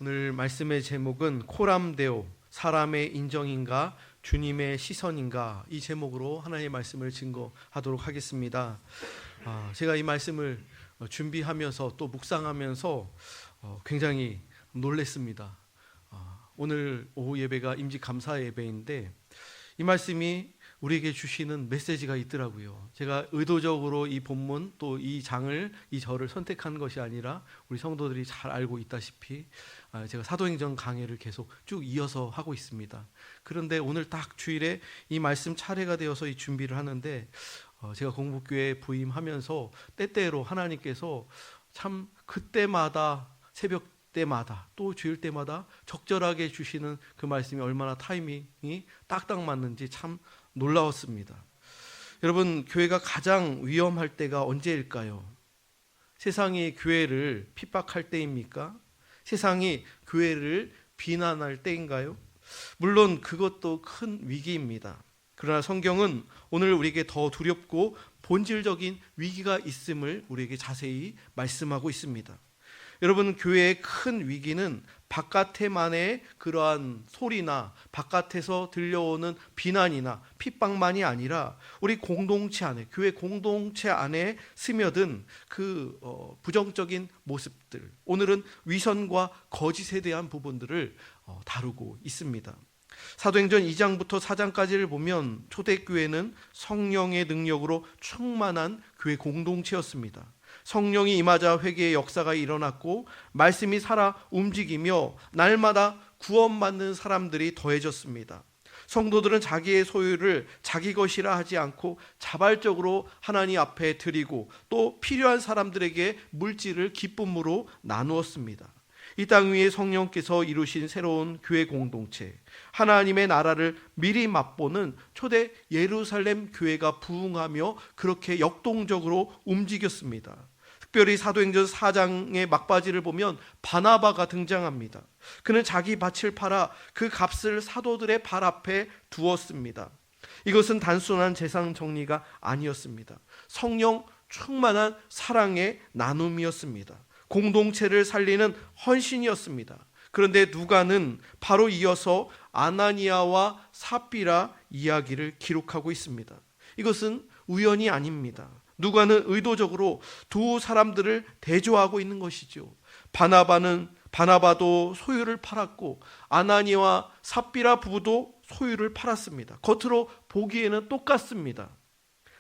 오늘 말씀의 제목은 코람데오, 사람의 인정인가 주님의 시선인가, 이 제목으로 하나님의 말씀을 증거하도록 하겠습니다. 제가 이 말씀을 준비하면서 또 묵상하면서 굉장히 놀랐습니다. 오늘 오후 예배가 임직감사 예배인데 이 말씀이 우리에게 주시는 메시지가 있더라고요. 제가 의도적으로 이 본문 또 이 장을, 이 절을 선택한 것이 아니라 우리 성도들이 잘 알고 있다시피 제가 사도행전 강해를 계속 쭉 이어서 하고 있습니다. 그런데 오늘 딱 주일에 이 말씀 차례가 되어서 이 준비를 하는데 제가 공복교회 부임하면서 때때로 하나님께서 참 그때마다, 새벽 때마다 또 주일 때마다 적절하게 주시는 그 말씀이 얼마나 타이밍이 딱딱 맞는지 참 놀라웠습니다. 여러분, 교회가 가장 위험할 때가 언제일까요? 세상이 교회를 핍박할 때입니까? 세상이 교회를 비난할 때인가요? 물론 그것도 큰 위기입니다. 그러나 성경은 오늘 우리에게 더 두렵고 본질적인 위기가 있음을 우리에게 자세히 말씀하고 있습니다. 여러분, 교회의 큰 위기는 바깥에만의 그러한 소리나 바깥에서 들려오는 비난이나 핍박만이 아니라 우리 공동체 안에, 교회 공동체 안에 스며든 그 부정적인 모습들, 오늘은 위선과 거짓에 대한 부분들을 다루고 있습니다. 사도행전 2장부터 4장까지를 보면 초대교회는 성령의 능력으로 충만한 교회 공동체였습니다. 성령이 임하자 회개의 역사가 일어났고 말씀이 살아 움직이며 날마다 구원받는 사람들이 더해졌습니다. 성도들은 자기의 소유를 자기 것이라 하지 않고 자발적으로 하나님 앞에 드리고 또 필요한 사람들에게 물질을 기쁨으로 나누었습니다. 이 땅 위에 성령께서 이루신 새로운 교회 공동체, 하나님의 나라를 미리 맛보는 초대 예루살렘 교회가 부흥하며 그렇게 역동적으로 움직였습니다. 특별히 사도행전 4장의 막바지를 보면 바나바가 등장합니다. 그는 자기 밭을 팔아 그 값을 사도들의 발 앞에 두었습니다. 이것은 단순한 재산 정리가 아니었습니다. 성령 충만한 사랑의 나눔이었습니다. 공동체를 살리는 헌신이었습니다. 그런데 누가는 바로 이어서 아나니아와 삽비라 이야기를 기록하고 있습니다. 이것은 우연이 아닙니다. 누가는 의도적으로 두 사람들을 대조하고 있는 것이죠. 바나바도 소유를 팔았고 아나니아와 삽비라 부부도 소유를 팔았습니다. 겉으로 보기에는 똑같습니다.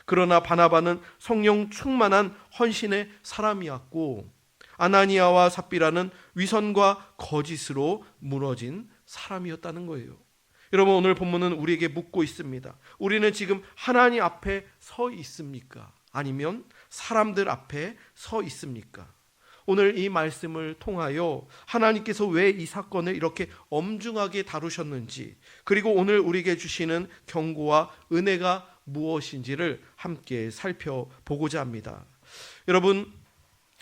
그러나 바나바는 성령 충만한 헌신의 사람이었고 아나니아와 삽비라는 위선과 거짓으로 무너진 사람이었다는 거예요. 여러분, 오늘 본문은 우리에게 묻고 있습니다. 우리는 지금 하나님 앞에 서 있습니까? 아니면 사람들 앞에 서 있습니까? 오늘 이 말씀을 통하여 하나님께서 왜 이 사건을 이렇게 엄중하게 다루셨는지, 그리고 오늘 우리에게 주시는 경고와 은혜가 무엇인지를 함께 살펴보고자 합니다. 여러분,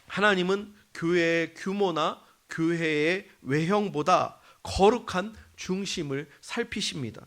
하나님은 교회의 규모나 교회의 외형보다 거룩한 중심을 살피십니다.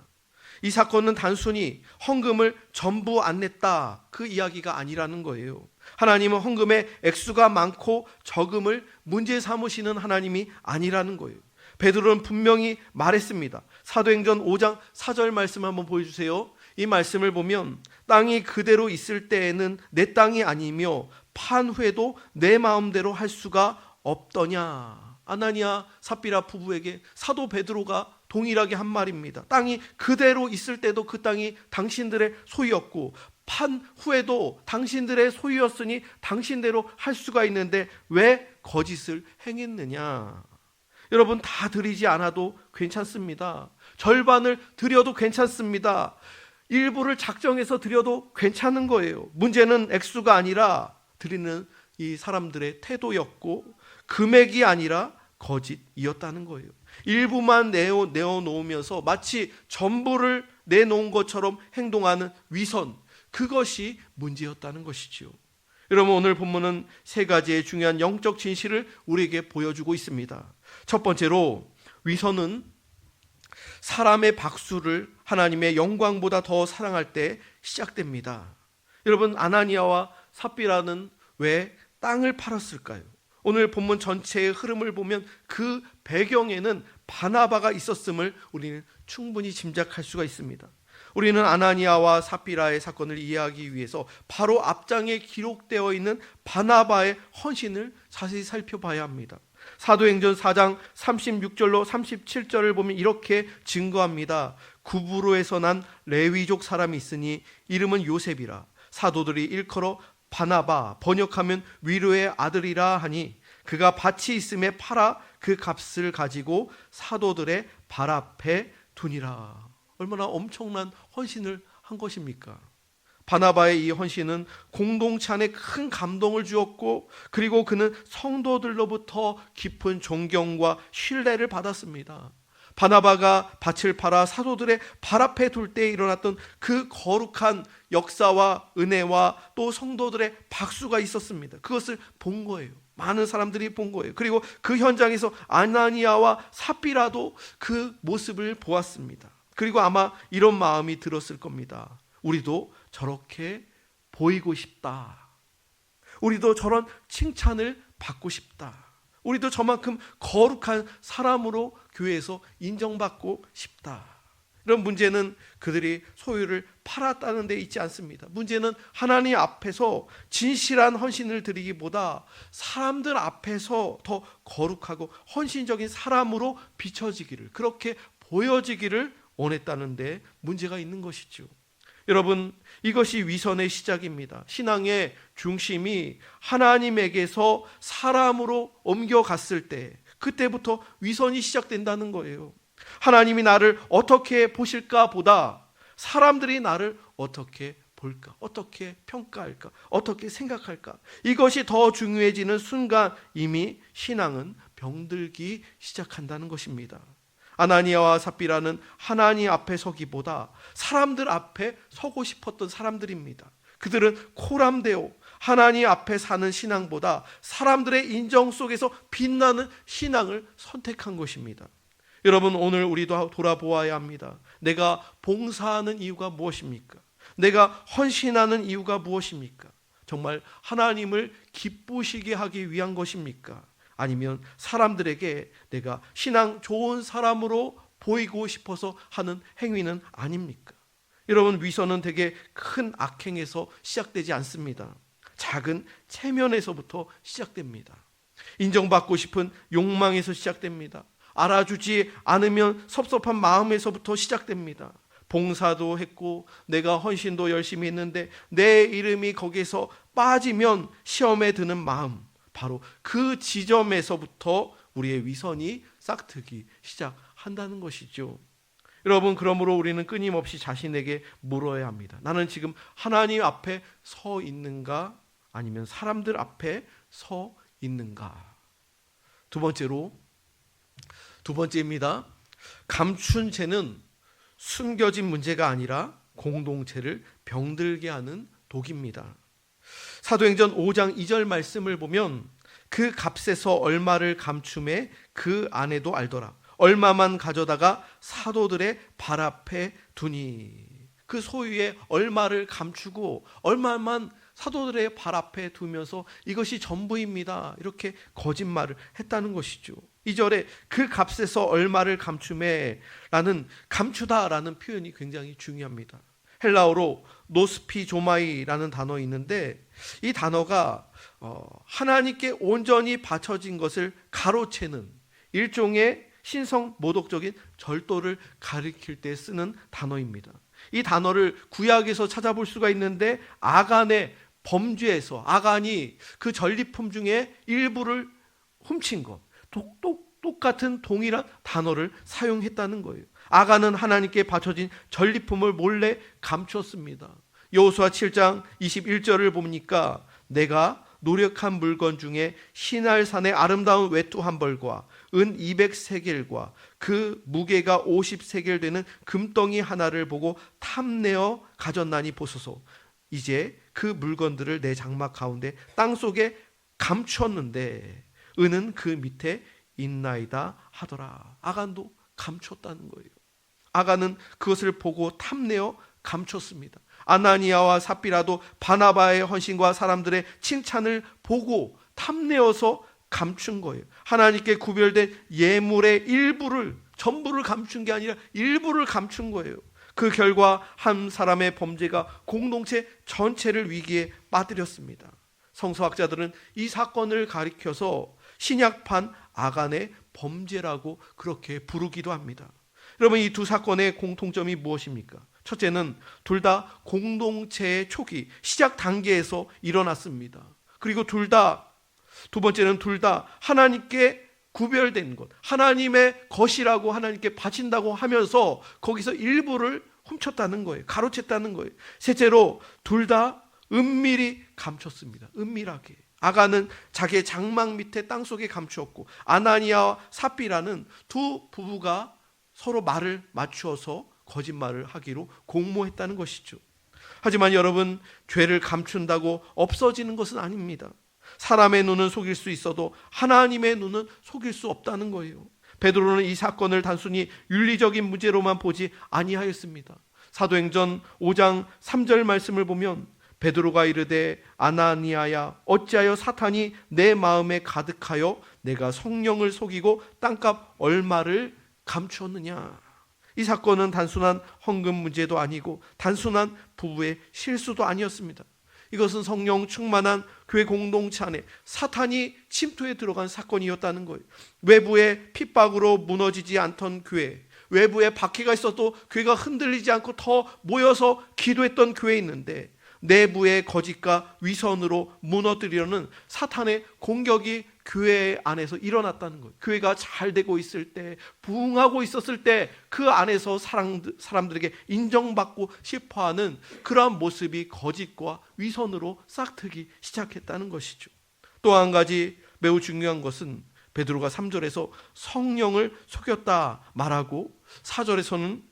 이 사건은 단순히 헌금을 전부 안 냈다, 그 이야기가 아니라는 거예요. 하나님은 헌금의 액수가 많고 적음을 문제 삼으시는 하나님이 아니라는 거예요. 베드로는 분명히 말했습니다. 사도행전 5장 4절 말씀 한번 보여주세요. 이 말씀을 보면 땅이 그대로 있을 때에는 내 땅이 아니며 판 후에도 내 마음대로 할 수가 없더냐. 아나니아 삽비라 부부에게 사도 베드로가 동일하게 한 말입니다. 땅이 그대로 있을 때도 그 땅이 당신들의 소유였고 판 후에도 당신들의 소유였으니 당신대로 할 수가 있는데 왜 거짓을 행했느냐. 여러분, 다 드리지 않아도 괜찮습니다. 절반을 드려도 괜찮습니다. 일부를 작정해서 드려도 괜찮은 거예요. 문제는 액수가 아니라 드리는 이 사람들의 태도였고 금액이 아니라 거짓이었다는 거예요. 일부만 내어놓으면서 마치 전부를 내놓은 것처럼 행동하는 위선, 그것이 문제였다는 것이지요. 여러분, 오늘 본문은 세 가지의 중요한 영적 진실을 우리에게 보여주고 있습니다. 첫 번째로, 위선은 사람의 박수를 하나님의 영광보다 더 사랑할 때 시작됩니다. 여러분, 아나니아와 삽비라는 왜 땅을 팔았을까요? 오늘 본문 전체의 흐름을 보면 그 배경에는 바나바가 있었음을 우리는 충분히 짐작할 수가 있습니다. 우리는 아나니아와 삽비라의 사건을 이해하기 위해서 바로 앞장에 기록되어 있는 바나바의 헌신을 자세히 살펴봐야 합니다. 사도행전 4장 36절로 37절을 보면 이렇게 증거합니다. 구브로에서 난 레위족 사람이 있으니 이름은 요셉이라. 사도들이 일컬어 바나바, 번역하면 위로의 아들이라 하니 그가 밭이 있음에 팔아 그 값을 가지고 사도들의 발 앞에 두니라. 얼마나 엄청난 헌신을 한 것입니까? 바나바의 이 헌신은 공동체 안에 큰 감동을 주었고, 그리고 그는 성도들로부터 깊은 존경과 신뢰를 받았습니다. 바나바가 밭을 팔아 사도들의 발 앞에 둘 때 일어났던 그 거룩한 역사와 은혜와 또 성도들의 박수가 있었습니다. 그것을 본 거예요. 많은 사람들이 본 거예요. 그리고 그 현장에서 아나니아와 삽비라도 그 모습을 보았습니다. 그리고 아마 이런 마음이 들었을 겁니다. 우리도 저렇게 보이고 싶다. 우리도 저런 칭찬을 받고 싶다. 우리도 저만큼 거룩한 사람으로 교회에서 인정받고 싶다. 이런 문제는 그들이 소유를 팔았다는 데 있지 않습니다. 문제는 하나님 앞에서 진실한 헌신을 드리기보다 사람들 앞에서 더 거룩하고 헌신적인 사람으로 비춰지기를, 그렇게 보여지기를 원했다는 데 문제가 있는 것이죠. 여러분, 이것이 위선의 시작입니다. 신앙의 중심이 하나님에게서 사람으로 옮겨갔을 때, 그때부터 위선이 시작된다는 거예요. 하나님이 나를 어떻게 보실까 보다 사람들이 나를 어떻게 볼까, 어떻게 평가할까, 어떻게 생각할까, 이것이 더 중요해지는 순간 이미 신앙은 병들기 시작한다는 것입니다. 아나니아와 삽비라는 하나님 앞에 서기보다 사람들 앞에 서고 싶었던 사람들입니다. 그들은 코람데오, 하나님 앞에 사는 신앙보다 사람들의 인정 속에서 빛나는 신앙을 선택한 것입니다. 여러분, 오늘 우리도 돌아보아야 합니다. 내가 봉사하는 이유가 무엇입니까? 내가 헌신하는 이유가 무엇입니까? 정말 하나님을 기쁘시게 하기 위한 것입니까? 아니면 사람들에게 내가 신앙 좋은 사람으로 보이고 싶어서 하는 행위는 아닙니까? 여러분, 위선은 되게 큰 악행에서 시작되지 않습니다. 작은 체면에서부터 시작됩니다. 인정받고 싶은 욕망에서 시작됩니다. 알아주지 않으면 섭섭한 마음에서부터 시작됩니다. 봉사도 했고 내가 헌신도 열심히 했는데 내 이름이 거기서 빠지면 시험에 드는 마음, 바로 그 지점에서부터 우리의 위선이 싹트기 시작한다는 것이죠. 여러분, 그러므로 우리는 끊임없이 자신에게 물어야 합니다. 나는 지금 하나님 앞에 서 있는가, 아니면 사람들 앞에 서 있는가? 두 번째입니다. 감춘 죄는 숨겨진 문제가 아니라 공동체를 병들게 하는 독입니다. 사도행전 5장 2절 말씀을 보면 그 값에서 얼마를 감춤해 그 아내도 알더라. 얼마만 가져다가 사도들의 발 앞에 두니. 그 소유의 얼마를 감추고 얼마만 사도들의 발 앞에 두면서 이것이 전부입니다, 이렇게 거짓말을 했다는 것이죠. 2절에 그 값에서 얼마를 감춤해 라는 감추다라는 표현이 굉장히 중요합니다. 헬라어로 노스피조마이라는 단어 있는데, 이 단어가 하나님께 온전히 바쳐진 것을 가로채는 일종의 신성 모독적인 절도를 가리킬 때 쓰는 단어입니다. 이 단어를 구약에서 찾아볼 수가 있는데, 아간의 범죄에서 아간이 그 전리품 중에 일부를 훔친 것, 똑같은 동일한 단어를 사용했다는 거예요. 아간은 하나님께 바쳐진 전리품을 몰래 감췄습니다. 여호수아 7장 21절을 보니까 내가 노력한 물건 중에 시날산의 아름다운 외투 한 벌과 은 200세겔과 그 무게가 50세겔 되는 금덩이 하나를 보고 탐내어 가졌나니 보소서. 이제 그 물건들을 내 장막 가운데 땅속에 감췄는데 은은 그 밑에 있나이다 하더라. 아간도 감췄다는 거예요. 아간은 그것을 보고 탐내어 감췄습니다. 아나니아와 삽비라도 바나바의 헌신과 사람들의 칭찬을 보고 탐내어서 감춘 거예요. 하나님께 구별된 예물의 일부를, 전부를 감춘 게 아니라 일부를 감춘 거예요. 그 결과 한 사람의 범죄가 공동체 전체를 위기에 빠뜨렸습니다. 성서학자들은 이 사건을 가리켜서 신약판 아간의 범죄라고 그렇게 부르기도 합니다. 여러분, 이 두 사건의 공통점이 무엇입니까? 첫째는 둘 다 공동체의 초기, 시작 단계에서 일어났습니다. 그리고 두 번째는 둘 다 하나님께 구별된 것, 하나님의 것이라고 하나님께 바친다고 하면서 거기서 일부를 훔쳤다는 거예요. 가로챘다는 거예요. 셋째로 둘 다 은밀히 감췄습니다. 은밀하게. 아간은 자기의 장막 밑에 땅속에 감추었고, 아나니아와 삽비라는 두 부부가 서로 말을 맞추어서 거짓말을 하기로 공모했다는 것이죠. 하지만 여러분, 죄를 감춘다고 없어지는 것은 아닙니다. 사람의 눈은 속일 수 있어도 하나님의 눈은 속일 수 없다는 거예요. 베드로는 이 사건을 단순히 윤리적인 문제로만 보지 아니하였습니다. 사도행전 5장 3절 말씀을 보면 베드로가 이르되 아나니아야, 어찌하여 사탄이 내 마음에 가득하여 내가 성령을 속이고 땅값 얼마를 감추었느냐. 이 사건은 단순한 헌금 문제도 아니고 단순한 부부의 실수도 아니었습니다. 이것은 성령 충만한 교회 공동체 안에 사탄이 침투해 들어간 사건이었다는 거예요. 외부의 핍박으로 무너지지 않던 교회, 외부에 박해가 있어도 교회가 흔들리지 않고 더 모여서 기도했던 교회에 있는데, 내부의 거짓과 위선으로 무너뜨리려는 사탄의 공격이 교회 안에서 일어났다는 거예요. 교회가 잘 되고 있을 때, 부흥하고 있었을 때 그 안에서 사람들에게 인정받고 싶어하는 그러한 모습이 거짓과 위선으로 싹트기 시작했다는 것이죠. 또 한 가지 매우 중요한 것은 베드로가 3절에서 성령을 속였다 말하고 4절에서는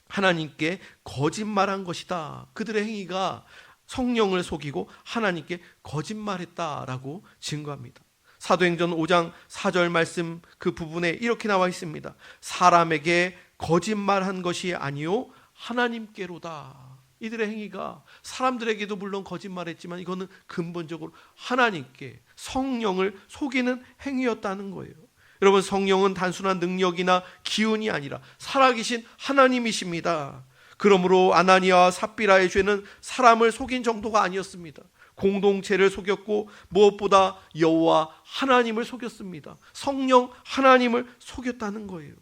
하나님께 거짓말한 것이다. 그들의 행위가 성령을 속이고 하나님께 거짓말했다라고 증거합니다. 사도행전 5장 4절 말씀 그 부분에 이렇게 나와 있습니다. 사람에게 거짓말한 것이 아니요 하나님께로다. 이들의 행위가 사람들에게도 물론 거짓말했지만 이거는 근본적으로 하나님께, 성령을 속이는 행위였다는 거예요. 여러분, 성령은 단순한 능력이나 기운이 아니라 살아계신 하나님이십니다. 그러므로 아나니아와 삽비라의 죄는 사람을 속인 정도가 아니었습니다. 공동체를 속였고 무엇보다 여호와 하나님을 속였습니다. 성령 하나님을 속였다는 거예요.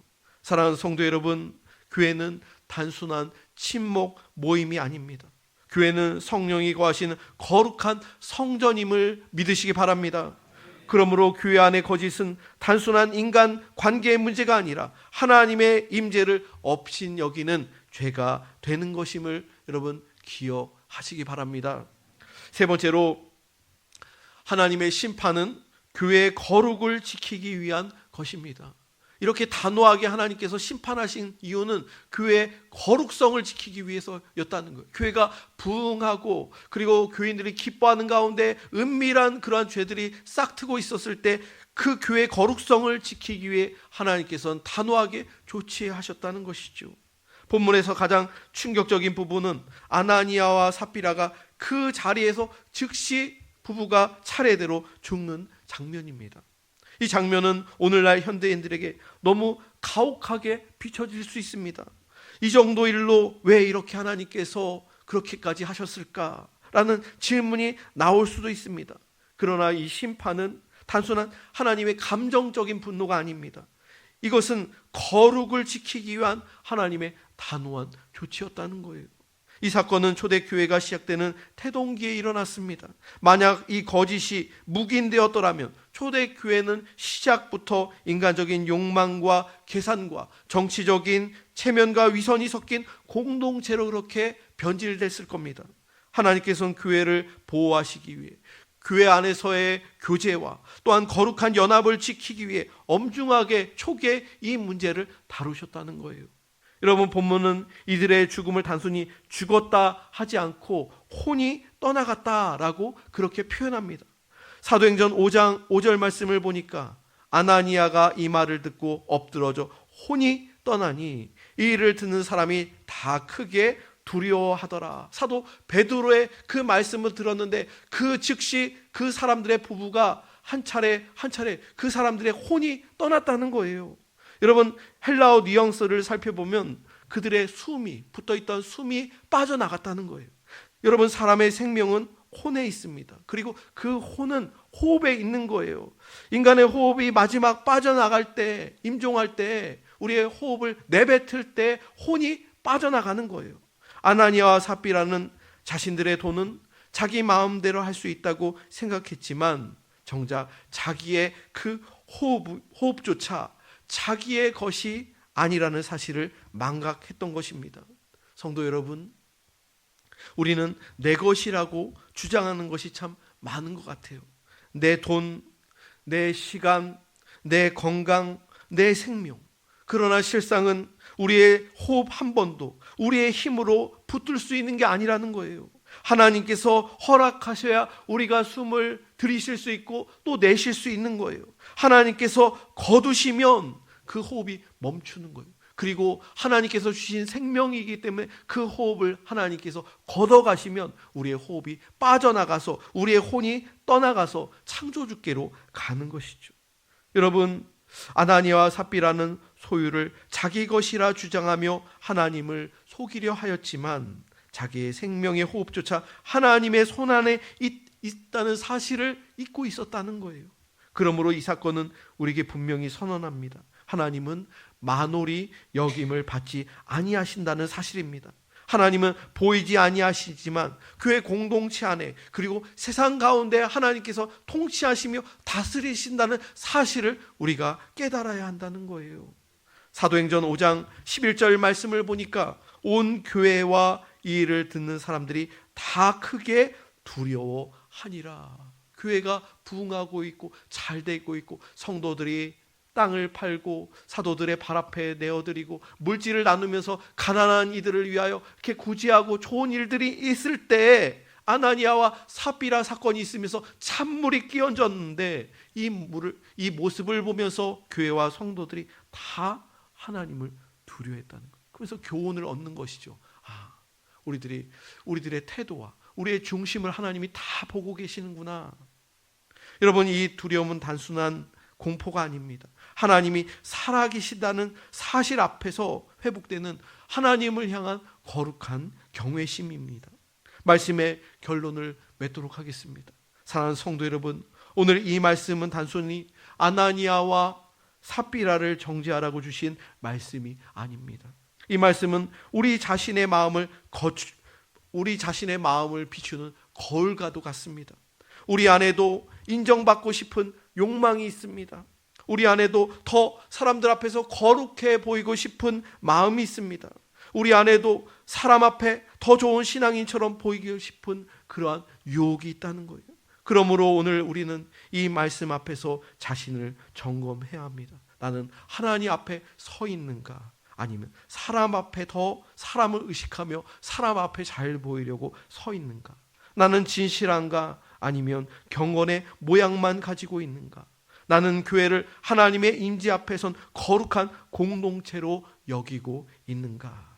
사랑하는 성도 여러분, 교회는 단순한 친목 모임이 아닙니다. 교회는 성령이 거하시는 거룩한 성전임을 믿으시기 바랍니다. 그러므로 교회 안의 거짓은 단순한 인간 관계의 문제가 아니라 하나님의 임재를 업신 여기는 죄가 되는 것임을 여러분 기억하시기 바랍니다. 세 번째로, 하나님의 심판은 교회의 거룩을 지키기 위한 것입니다. 이렇게 단호하게 하나님께서 심판하신 이유는 교회의 거룩성을 지키기 위해서였다는 거예요. 교회가 부흥하고 그리고 교인들이 기뻐하는 가운데 은밀한 그러한 죄들이 싹트고 있었을 때 그 교회의 거룩성을 지키기 위해 하나님께서는 단호하게 조치하셨다는 것이죠. 본문에서 가장 충격적인 부분은 아나니아와 삽비라가 그 자리에서 즉시 부부가 차례대로 죽는 장면입니다. 이 장면은 오늘날 현대인들에게 너무 가혹하게 비춰질 수 있습니다. 이 정도 일로 왜 이렇게 하나님께서 그렇게까지 하셨을까라는 질문이 나올 수도 있습니다. 그러나 이 심판은 단순한 하나님의 감정적인 분노가 아닙니다. 이것은 거룩을 지키기 위한 하나님의 단호한 조치였다는 거예요. 이 사건은 초대교회가 시작되는 태동기에 일어났습니다. 만약 이 거짓이 묵인되었더라면 초대교회는 시작부터 인간적인 욕망과 계산과 정치적인 체면과 위선이 섞인 공동체로 그렇게 변질됐을 겁니다. 하나님께서는 교회를 보호하시기 위해 교회 안에서의 교제와 또한 거룩한 연합을 지키기 위해 엄중하게 초기에 이 문제를 다루셨다는 거예요. 여러분, 본문은 이들의 죽음을 단순히 죽었다 하지 않고 혼이 떠나갔다라고 그렇게 표현합니다. 사도행전 5장 5절 말씀을 보니까 아나니아가 이 말을 듣고 엎드러져 혼이 떠나니 이 일을 듣는 사람이 다 크게 두려워하더라. 사도 베드로의 그 말씀을 들었는데 그 즉시 그 사람들의 부부가 한 차례 그 사람들의 혼이 떠났다는 거예요. 여러분, 헬라어 뉘앙스를 살펴보면 그들의 숨이, 붙어있던 숨이 빠져나갔다는 거예요. 여러분, 사람의 생명은 혼에 있습니다. 그리고 그 혼은 호흡에 있는 거예요. 인간의 호흡이 마지막 빠져나갈 때, 임종할 때, 우리의 호흡을 내뱉을 때 혼이 빠져나가는 거예요. 아나니아와 삽비라는 자신들의 돈은 자기 마음대로 할 수 있다고 생각했지만 정작 자기의 그 호흡조차 자기의 것이 아니라는 사실을 망각했던 것입니다. 성도 여러분, 우리는 내 것이라고 주장하는 것이 참 많은 것 같아요. 내 돈, 내 시간, 내 건강, 내 생명. 그러나 실상은 우리의 호흡 한 번도 우리의 힘으로 붙들 수 있는 게 아니라는 거예요. 하나님께서 허락하셔야 우리가 숨을 들이쉴 수 있고 또 내쉴 수 있는 거예요. 하나님께서 거두시면 그 호흡이 멈추는 거예요. 그리고 하나님께서 주신 생명이기 때문에 그 호흡을 하나님께서 걷어가시면 우리의 호흡이 빠져나가서 우리의 혼이 떠나가서 창조주께로 가는 것이죠. 여러분, 아나니아와 삽비라는 소유를 자기 것이라 주장하며 하나님을 속이려 하였지만 자기의 생명의 호흡조차 하나님의 손안에 있다는 사실을 잊고 있었다는 거예요. 그러므로 이 사건은 우리에게 분명히 선언합니다. 하나님은 만홀히 여김을 받지 아니하신다는 사실입니다. 하나님은 보이지 아니하시지만 교회 공동체 안에 그리고 세상 가운데 하나님께서 통치하시며 다스리신다는 사실을 우리가 깨달아야 한다는 거예요. 사도행전 5장 11절 말씀을 보니까 온 교회와 이 일을 듣는 사람들이 다 크게 두려워하니라. 교회가 부흥하고 있고 잘 되고 있고 성도들이 땅을 팔고 사도들의 발 앞에 내어드리고 물질을 나누면서 가난한 이들을 위하여 이렇게 구제하고 좋은 일들이 있을 때 아나니아와 삽비라 사건이 있으면서 찬물이 끼얹었는데 이 모습을 보면서 교회와 성도들이 다 하나님을 두려워했다는 거예요. 그래서 교훈을 얻는 것이죠. 우리들의 태도와 우리의 중심을 하나님이 다 보고 계시는구나. 여러분, 이 두려움은 단순한 공포가 아닙니다. 하나님이 살아계시다는 사실 앞에서 회복되는 하나님을 향한 거룩한 경외심입니다. 말씀의 결론을 맺도록 하겠습니다. 사랑하는 성도 여러분, 오늘 이 말씀은 단순히 아나니아와 삽비라를 정죄하라고 주신 말씀이 아닙니다. 이 말씀은 우리 자신의 마음을 비추는 거울과도 같습니다. 우리 안에도 인정받고 싶은 욕망이 있습니다. 우리 안에도 더 사람들 앞에서 거룩해 보이고 싶은 마음이 있습니다. 우리 안에도 사람 앞에 더 좋은 신앙인처럼 보이고 싶은 그러한 유혹이 있다는 거예요. 그러므로 오늘 우리는 이 말씀 앞에서 자신을 점검해야 합니다. 나는 하나님 앞에 서 있는가? 아니면 사람 앞에 더 사람을 의식하며 사람 앞에 잘 보이려고 서 있는가? 나는 진실한가? 아니면 경건의 모양만 가지고 있는가? 나는 교회를 하나님의 임재 앞에선 거룩한 공동체로 여기고 있는가?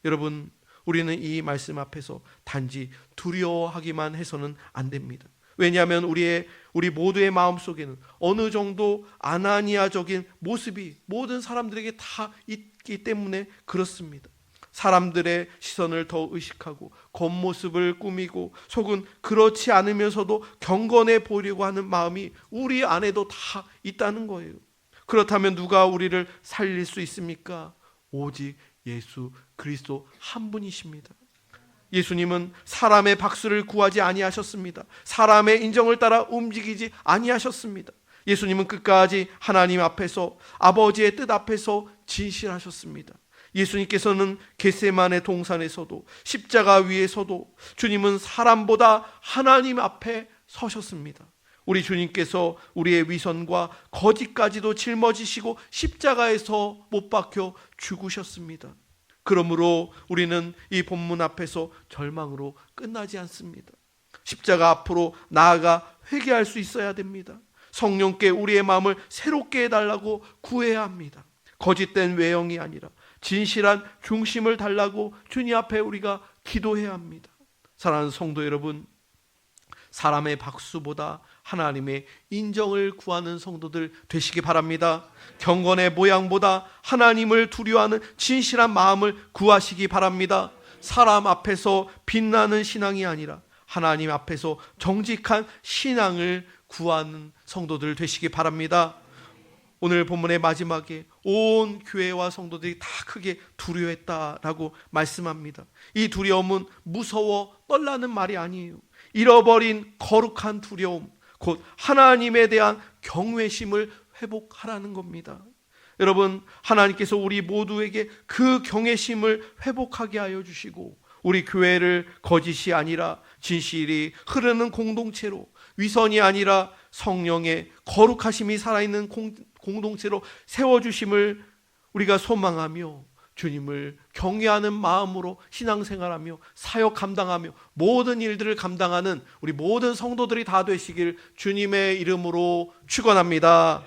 여러분, 우리는 이 말씀 앞에서 단지 두려워하기만 해서는 안 됩니다. 왜냐하면 우리 모두의 마음속에는 어느 정도 아나니아적인 모습이 모든 사람들에게 다 있기 때문에 그렇습니다. 사람들의 시선을 더 의식하고 겉모습을 꾸미고 속은 그렇지 않으면서도 경건해 보이려고 하는 마음이 우리 안에도 다 있다는 거예요. 그렇다면 누가 우리를 살릴 수 있습니까? 오직 예수 그리스도 한 분이십니다. 예수님은 사람의 박수를 구하지 아니하셨습니다. 사람의 인정을 따라 움직이지 아니하셨습니다. 예수님은 끝까지 하나님 앞에서 아버지의 뜻 앞에서 진실하셨습니다. 예수님께서는 겟세마네 동산에서도 십자가 위에서도 주님은 사람보다 하나님 앞에 서셨습니다. 우리 주님께서 우리의 위선과 거짓까지도 짊어지시고 십자가에서 못 박혀 죽으셨습니다. 그러므로 우리는 이 본문 앞에서 절망으로 끝나지 않습니다. 십자가 앞으로 나아가 회개할 수 있어야 됩니다. 성령께 우리의 마음을 새롭게 해달라고 구해야 합니다. 거짓된 외형이 아니라 진실한 중심을 달라고 주님 앞에 우리가 기도해야 합니다. 사랑하는 성도 여러분, 사람의 박수보다 하나님의 인정을 구하는 성도들 되시기 바랍니다. 경건의 모양보다 하나님을 두려워하는 진실한 마음을 구하시기 바랍니다. 사람 앞에서 빛나는 신앙이 아니라 하나님 앞에서 정직한 신앙을 구하는 성도들 되시기 바랍니다. 오늘 본문의 마지막에 온 교회와 성도들이 다 크게 두려워했다라고 말씀합니다. 이 두려움은 무서워 떨라는 말이 아니에요. 잃어버린 거룩한 두려움, 곧 하나님에 대한 경외심을 회복하라는 겁니다. 여러분, 하나님께서 우리 모두에게 그 경외심을 회복하게 하여 주시고 우리 교회를 거짓이 아니라 진실이 흐르는 공동체로, 위선이 아니라 성령의 거룩하심이 살아있는 공동체로 세워주심을 우리가 소망하며 주님을 경외하는 마음으로 신앙생활하며 사역 감당하며 모든 일들을 감당하는 우리 모든 성도들이 다 되시길 주님의 이름으로 축원합니다.